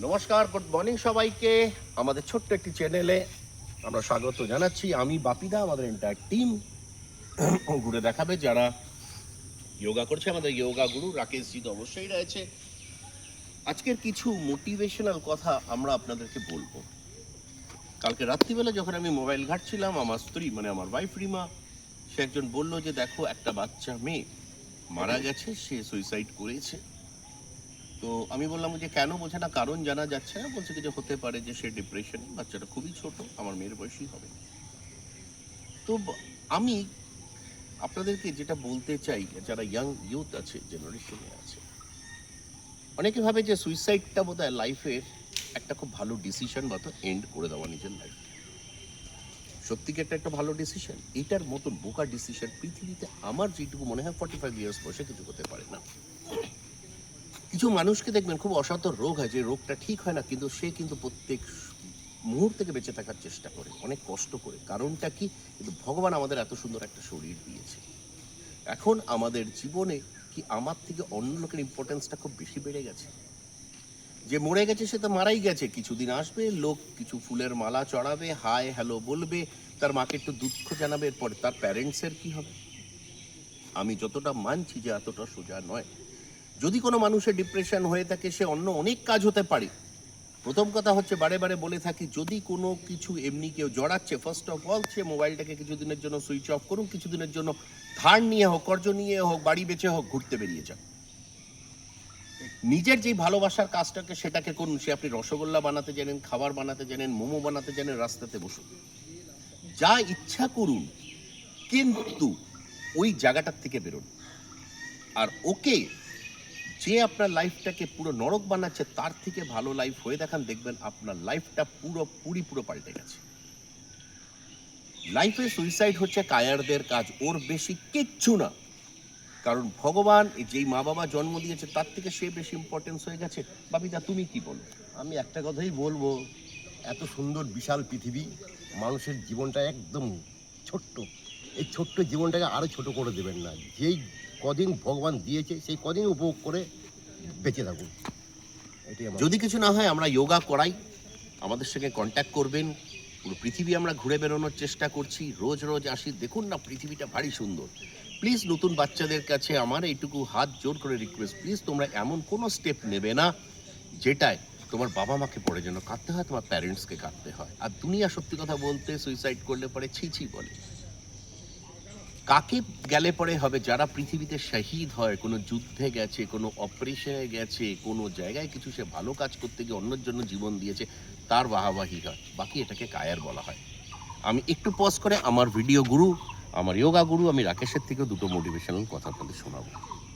নমস্কার, good morning সবাইকে। আমাদের ছোট্ট একটি চ্যানেলে আমরা স্বাগত জানাচ্ছি। আমি বাপিদা, আমাদের এন্টায়ার টিম ঘুরে দেখাবে যারা যোগা করছে। আমাদের যোগা গুরু রাকেশ জি তো অবশ্যই রয়েছে। আজকের কিছু মোটিভেশনাল কথা আমরা আপনাদেরকে বলবো। কালকে রাত্রিবেলা যখন আমি মোবাইল ঘাঁটছিলাম, আমার স্ত্রী মানে আমার ওয়াইফ রিমা, সে একজন বললো যে দেখো একটা বাচ্চা মেয়ে মারা গেছে, সে সুইসাইড করেছে। তো আমি বললাম যে কেন, বোঝে না, কারণ জানা যাচ্ছে না। বলছে যে হতে পারে যে সে ডিপ্রেশনে, বাচ্চাটা খুবই ছোট, আমার মেয়ের বয়সী হবে। তো আমি আপনাদেরকে যেটা বলতে চাই, যারা ইয়াং ইউথ আছে, জেনারেশনে আছে, অনেকে ভাবে যে সুইসাইডটা বোধহয় লাইফের একটা খুব ভালো ডিসিশন, বা তো এন্ড করে দেওয়া নিজের লাইফ। সত্যিকারটা একটা ভালো ডিসিশন। এটার মতন বোকা ডিসিশন পৃথিবীতে আমার যেটুকু মনে হয় 45 ইয়ার্স বয়সে কিছু হতে পারে না। কিছু মানুষকে দেখবেন খুব অসাধারণ রোগ হয়, যে রোগটা ঠিক হয় না, কিন্তু সে কিন্তু প্রত্যেক মুহূর্তে বেঁচে থাকার চেষ্টা করে, অনেক কষ্ট করে। কারণটা কি? কিন্তু ভগবান আমাদের এত সুন্দর একটা শরীর দিয়েছে। এখন আমাদের জীবনে কি আমার থেকে অন্য লোকের ইম্পর্টেন্সটা খুব বেশি বেড়ে গেছে? যে মরে গেছে সে তো মারাই গেছে, কিছুদিন আসবে, লোক কিছু ফুলের মালা চড়াবে, হাই হ্যালো বলবে, তার মাকে একটু দুঃখ জানাবে, এরপরে তার প্যারেন্টসের কি হবে? আমি যতটা মানছি যে এতটা সোজা নয়। যদি কোনো মানুষের ডিপ্রেশন হয়ে থাকে, সে অন্য অনেক কাজ হতে পারে। প্রথম কথা হচ্ছে, বারে বারে বলে থাকি, যদি কোনো কিছু এমনি কেউ জড়াচ্ছে, ফার্স্ট অফ অল সে মোবাইলটাকে কিছুদিনের জন্য সুইচ অফ করুন। কিছুদিনের জন্য ধার নিয়ে হোক, কর্জ নিয়ে হোক, বাড়ি বেচে হোক, ঘুরতে বেরিয়ে যান। নিজের যেই ভালোবাসার কাজটাকে সেটাকে করুন। সে আপনি রসগোল্লা বানাতে জানেন, খাবার বানাতে জানেন, মোমো বানাতে জানেন, রাস্তাতে বসুন, যা ইচ্ছা করুন, কিন্তু ওই জায়গাটার থেকে বেরোন। আর ওকে, যে আপনার লাইফটাকে পুরো নরক বানাচ্ছে, তার থেকে ভালো লাইফ হয়ে দেখান, দেখবেন আপনার লাইফটা পুরো পাল্টে গেছে। লাইফে সুইসাইড হচ্ছে কায়ারদের কাজ, ওর বেশি কিচ্ছু না। কারণ ভগবান যেই মা বাবা জন্ম দিয়েছে, তার থেকে সে বেশি ইম্পর্টেন্স হয়ে গেছে। বাপিদা, তুমি কি বলো? আমি একটা কথাই বলবো, এত সুন্দর বিশাল পৃথিবী, মানুষের জীবনটা একদম ছোট্ট। এই ছোট্ট জীবনটাকে আরও ছোট করে দেবেন না। যেই কদিন ভগবান দিয়েছে সেই কদিন উপভোগ করে বেঁচে থাকুন। এটাই আমার। যদি কিছু না হয়, আমরা যোগা করাই, আমাদের সঙ্গে কন্ট্যাক্ট করবেন। পুরো পৃথিবী আমরা ঘুরে বেরোনোর চেষ্টা করছি, রোজ রোজ আসি, দেখুন না পৃথিবীটা ভারী সুন্দর। প্লিজ নতুন বাচ্চাদের কাছে আমার এইটুকু হাত জোর করে রিকোয়েস্ট, প্লিজ তোমরা এমন কোনো স্টেপ নেবে না যেটায় তোমার বাবা মাকে পড়ে যেন কাঁদতে হয়, তোমার প্যারেন্টসকে কাঁদতে হয়। আর দুনিয়া সত্যি কথা বলতে সুইসাইড করলে পরে ছি ছি বলে। কাকে গেলে পরে হবে? যারা পৃথিবীতে শহীদ হয়, কোনো যুদ্ধে গেছে, কোনো অপারেশনে গেছে, কোনো জায়গায় কিছু সে ভালো কাজ করতে গিয়ে অন্যের জন্য জীবন দিয়েছে, তার বাহাবাহি হয়। বাকি এটাকে কায়ার বলা হয়। আমি একটু পজ করে আমার ভিডিও গুরু, আমার যোগা গুরু, আমি রাকেশের থেকেও দুটো মোটিভেশনাল কথা আপনাদের শোনাবো।